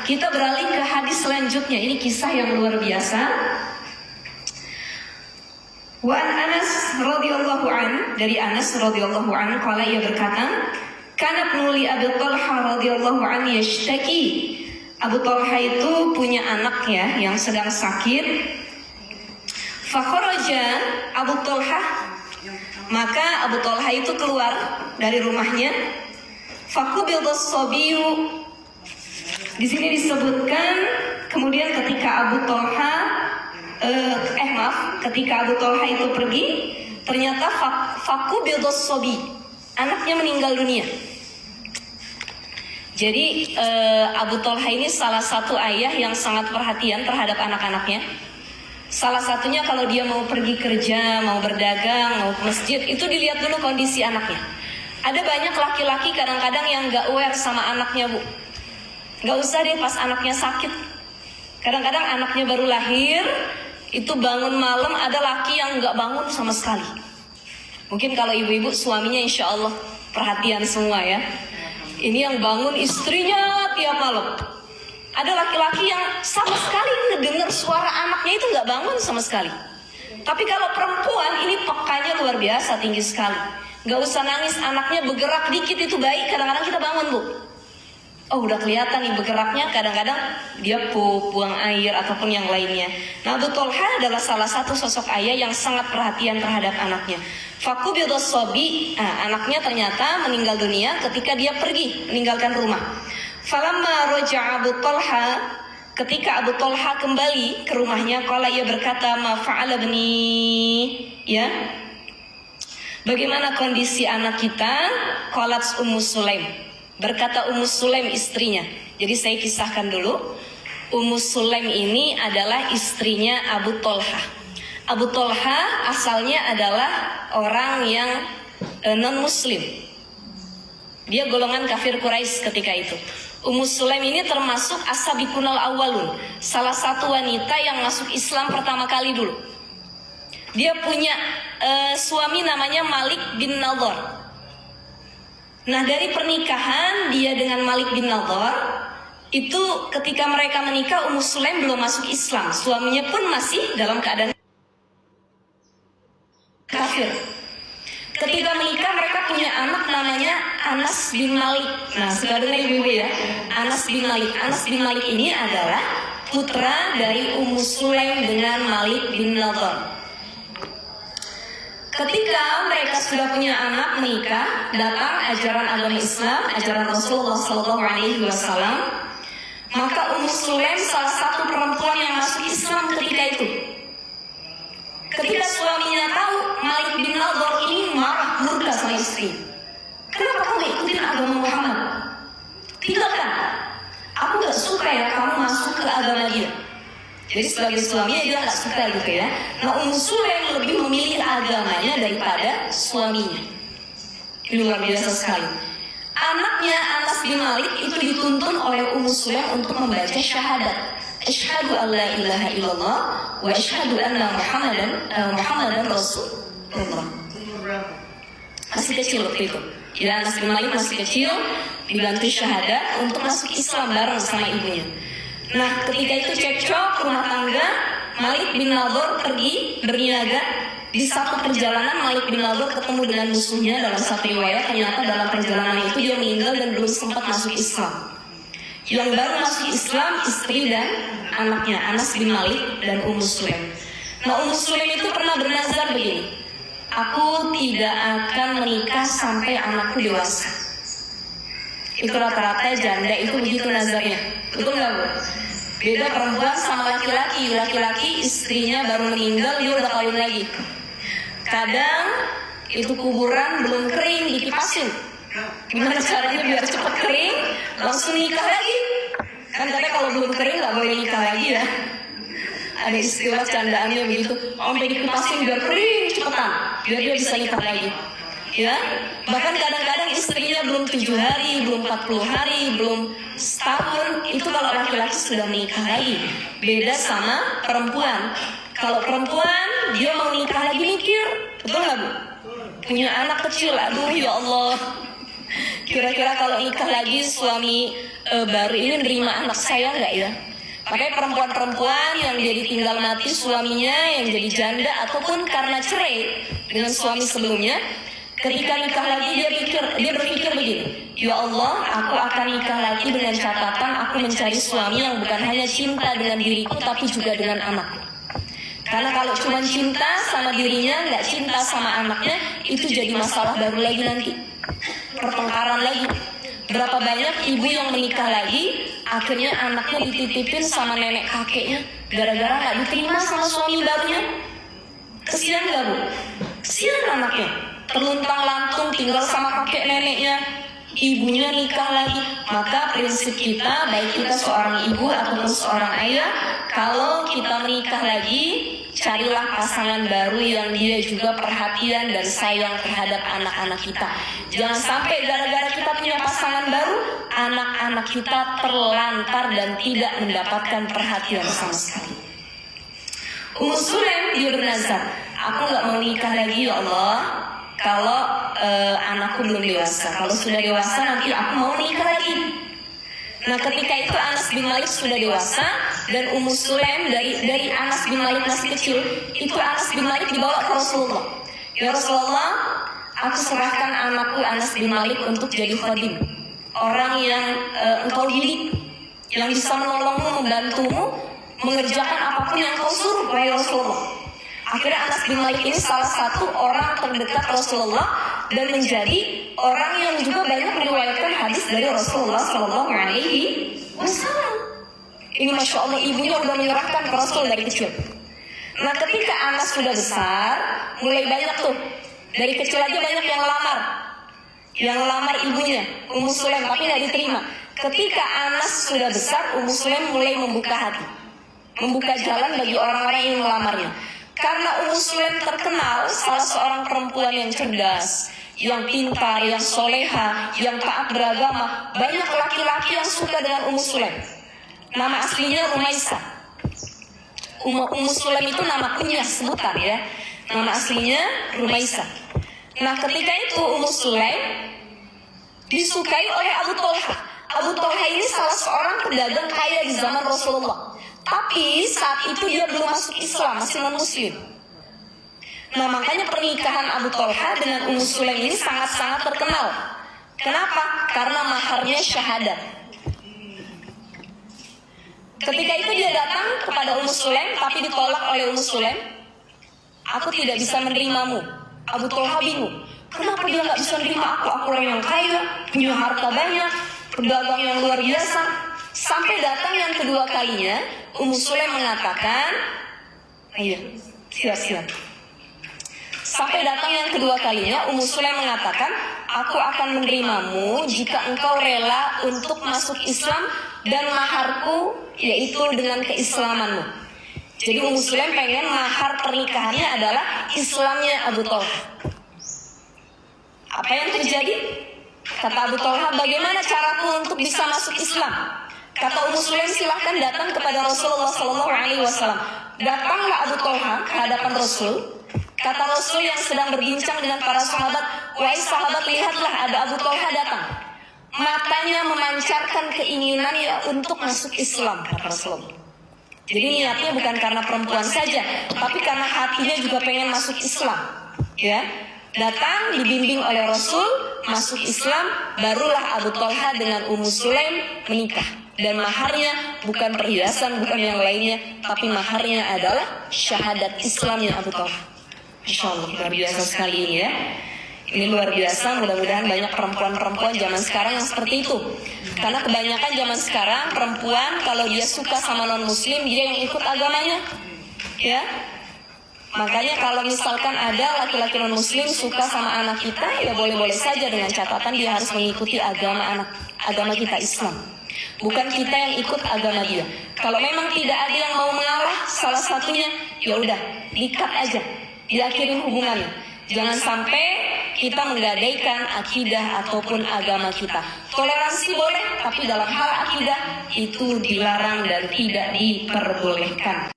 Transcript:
kita beralih ke hadis selanjutnya. Ini kisah yang luar biasa. Wa an Anas radhiyallahu an, dari Anas radhiyallahu an qala, ia berkata, kana ibnu li Abi Talha radhiyallahu an yashtaki. Abu Talha itu punya anak ya yang sedang sakit. Fa kharaja Abu Talha, maka Abu Talha itu keluar dari rumahnya. Fa qubidas sabiyu. Di sini disebutkan kemudian ketika Abu Talha ketika Abu Talha itu pergi, ternyata faqubidas sabi, anaknya meninggal dunia. Jadi Abu Talha ini salah satu ayah yang sangat perhatian terhadap anak-anaknya. Salah satunya kalau dia mau pergi kerja, mau berdagang, mau ke masjid, itu dilihat dulu kondisi anaknya. Ada banyak laki-laki kadang-kadang yang gak aware sama anaknya, Bu. Gak usah deh pas anaknya sakit. Kadang-kadang anaknya baru lahir, itu bangun malam, ada laki yang gak bangun sama sekali. Mungkin kalau ibu-ibu suaminya insya Allah perhatian semua ya. Ini yang bangun istrinya tiap malam. Ada laki-laki yang sama sekali ngedengar suara anaknya itu gak bangun sama sekali. Tapi kalau perempuan ini pekanya luar biasa, tinggi sekali. Gak usah nangis, anaknya bergerak dikit itu bayi, kadang-kadang kita bangun, Bu. Oh, udah kelihatan nih bergeraknya, kadang-kadang dia buang air ataupun yang lainnya. Nah, Abu Talha adalah salah satu sosok ayah yang sangat perhatian terhadap anaknya. Faqubidas sabi, anaknya ternyata meninggal dunia ketika dia pergi meninggalkan rumah. Falamma raja'a Abu Talha, ketika Abu Talha kembali ke rumahnya, qala, ia berkata, ma fa'ala bni, ya, bagaimana kondisi anak kita? Qalat Ummu Sulaim, berkata Ummu Sulaim istrinya. Jadi saya kisahkan dulu. Ummu Sulaim ini adalah istrinya Abu Talha. Abu Talha asalnya adalah orang yang non-muslim. Dia golongan kafir Quraisy ketika itu. Ummu Sulaim ini termasuk as-sabiqunal awwalun, salah satu wanita yang masuk Islam pertama kali dulu. Dia punya suami namanya Malik bin Nadhr. Nah, dari pernikahan dia dengan Malik bin Nadhr, itu ketika mereka menikah, Ummu Sulaim belum masuk Islam. Suaminya pun masih dalam keadaan kafir. Ketika menikah, mereka punya anak namanya Anas bin Malik. Nah, sudah dengar ibu ya, Anas bin Malik. Anas bin Malik ini adalah putra dari Ummu Sulaim dengan Malik bin Nadhr. Ketika mereka sudah punya anak, menikah, datang ajaran agama Islam, ajaran Rasulullah SAW, maka Ummu Sulaim salah satu perempuan yang masuk Islam ketika itu. Ketika suaminya tahu Malik bin Nadhr ini marah, murka sama istri. Kenapa kamu ikutin agama Muhammad? Tinggalkan. Aku gak suka ya kamu masuk ke agama dia. Jadi sebagai suaminya dia gak suka gitu ya. Nah, Ummu Sulaim lebih memilih agamanya daripada suaminya. Ini luar biasa sekali. Anaknya Anas bin Malik itu dituntun oleh Ummu Sulaim untuk membaca syahadat. Asyhadu an la ilaha illallah wa asyhadu anna Muhammadan Rasulullah. Masih kecil waktu itu. Ya, Anas bin Malik masih kecil, dibantu syahadat untuk masuk Islam bareng sama ibunya. Nah, ketika itu cekcok rumah tangga, Malik bin Nadhr pergi berniaga. Di satu perjalanan Malik bin Nadhr ketemu dengan musuhnya. Dalam satu riwayat ternyata dalam perjalanan itu dia meninggal dan belum sempat masuk Islam. Yang baru masuk Islam istri dan anaknya, Anas bin Malik dan Ummu Sulaim. Nah, Ummu Sulaim itu pernah bernazar begini, aku tidak akan menikah sampai anakku dewasa. Itu rata-rata janda itu begitu nazarnya. Betul nggak, Bu? Beda perempuan sama laki-laki. Laki-laki istrinya baru meninggal, dia udah kawin lagi. Kadang itu kuburan belum kering, dikipasin. Gimana caranya biar cepat kering, langsung nikah lagi. Kan katanya kalau belum kering nggak boleh nikah lagi ya. Ada istilah candaannya begitu. Sampai dikipasin biar kering cepetan, biar dia bisa nikah lagi. Ya, bahkan kadang-kadang istrinya belum 7 hari, belum 40 hari, belum setahun, itu kalau laki-laki sudah menikah lagi. Beda sama perempuan. Kalau perempuan, dia mau nikah lagi mikir, betul nggak, Bu? Punya anak kecil, aduh ya Allah. Kira-kira kalau nikah lagi suami baru ini nerima anak saya nggak ya? Makanya perempuan-perempuan yang jadi tinggal mati suaminya, yang jadi janda, ataupun karena cerai dengan suami sebelumnya, ketika nikah lagi dia berpikir begini, ya Allah, aku akan nikah lagi dengan catatan aku mencari suami yang bukan hanya cinta dengan diriku, tapi juga dengan anakku. Karena kalau cuma cinta sama dirinya, nggak cinta sama anaknya, itu jadi masalah baru lagi nanti, pertengkaran lagi. Berapa banyak ibu yang menikah lagi, akhirnya anaknya dititipin sama nenek kakeknya, gara-gara nggak diterima sama suami barunya. Kesian nggak Bu? Kesian anaknya, terluntang lantung tinggal sama kakek neneknya, ibunya nikah lagi. Maka prinsip kita, baik kita seorang ibu ataupun seorang ayah, kalau kita menikah lagi, carilah pasangan baru yang dia juga perhatian dan sayang terhadap anak-anak kita. Jangan sampai gara-gara kita punya pasangan baru, anak-anak kita terlantar dan tidak mendapatkan perhatian sama sekali. Ummu Sulaim dia bernazar, aku nggak mau nikah lagi ya Allah, kalau anakku belum dewasa. Kalau sudah dewasa nanti aku mau nikah lagi. Nah ketika itu Anas bin Malik sudah dewasa, dan Ummu Sulaim dari Anas bin Malik masih kecil, itu Anas bin Malik dibawa ke Rasulullah. Ya Rasulullah, aku serahkan anakku Anas bin Malik untuk jadi khadim, orang yang engkau didik, yang bisa menolongmu, membantumu, mengerjakan apapun yang kau suruh, wahai Rasulullah. Akhirnya Anas bin Malik ini salah satu orang terdekat Rasulullah dan menjadi orang yang juga banyak meriwayatkan hadis dari Rasulullah Sallallahu Alaihi Wasallam. Ini masya Allah, ibunya udah menyerahkan ke Rasul dari kecil. Nah ketika Anas sudah besar, mulai banyak tuh, dari kecil aja banyak yang lamar ibunya Ummu Sulaim, tapi nggak diterima. Ketika Anas sudah besar, Ummu Sulaim mulai membuka hati, membuka jalan bagi orang-orang yang melamarnya. Karena Ummu Sulaim terkenal salah seorang perempuan yang cerdas, yang pintar, yang soleha, yang taat beragama. Banyak laki-laki yang suka dengan Ummu Sulaim. Nama aslinya Rumaisa. Ummu Sulaim itu nama kunyah, sebutan ya. Nama aslinya Rumaisa. Nah ketika itu Ummu Sulaim disukai oleh Abu Thalha. Abu Thalha ini salah seorang pedagang kaya di zaman Rasulullah. Tapi saat itu dia belum masuk Islam, masih non-muslim. Nah makanya pernikahan Abu Thalha dengan Ummu Sulaim ini sangat-sangat terkenal. Kenapa? Karena maharnya syahadat. Ketika itu dia datang kepada Ummu Sulaim, tapi ditolak oleh Ummu Sulaim. Aku tidak bisa menerimamu. Abu Thalha bingung. Kenapa dia nggak bisa menerima aku? Aku orang yang kaya, punya harta banyak, pedagang yang luar biasa. Sampai datang yang kedua kalinya, Ummu Sulaim mengatakan, iya, siap. Sampai datang yang kedua kalinya, Ummu Sulaim mengatakan, aku akan menerimamu jika engkau rela untuk masuk Islam dan maharku yaitu dengan keislamanmu. Jadi Ummu Sulaim pengen mahar pernikahannya adalah Islamnya Abu Thalha. Apa yang terjadi? Kata Abu Thalha, bagaimana caraku untuk bisa masuk Islam? Kata Ummu Sulaim, silahkan datang kepada Rasulullah Sallallahu Alaihi Wasallam. Datanglah Abu Thalha ke hadapan Rasul. Kata Rasul yang sedang berbincang dengan para sahabat, wahai sahabat, lihatlah ada Abu Thalha datang. Matanya memancarkan keinginannya untuk masuk Islam, kata Rasulullah. Jadi niatnya bukan karena perempuan saja, tapi karena hatinya juga pengen masuk Islam. Ya, datang dibimbing oleh Rasul, masuk Islam, barulah Abu Thalha dengan Ummu Sulaim menikah. Dan maharnya bukan perhiasan, bukan yang lainnya, tapi maharnya adalah syahadat Islamnya Abu Thalha. Insya Allah luar biasa sekali ini ya. Ini luar biasa, mudah-mudahan banyak perempuan-perempuan zaman sekarang yang seperti itu. Karena kebanyakan zaman sekarang perempuan kalau dia suka sama non-muslim, dia yang ikut agamanya. Ya. Makanya kalau misalkan ada laki-laki non-muslim suka sama anak kita, ya boleh-boleh saja dengan catatan dia harus mengikuti agama kita Islam. Bukan kita yang ikut agama dia. Kalau memang tidak ada yang mau mengalah salah satunya, ya udah, dikat aja, diakhirin hubungannya. Jangan sampai kita menggadaikan akidah ataupun agama kita. Toleransi boleh, tapi dalam hal akidah itu dilarang dan tidak diperbolehkan.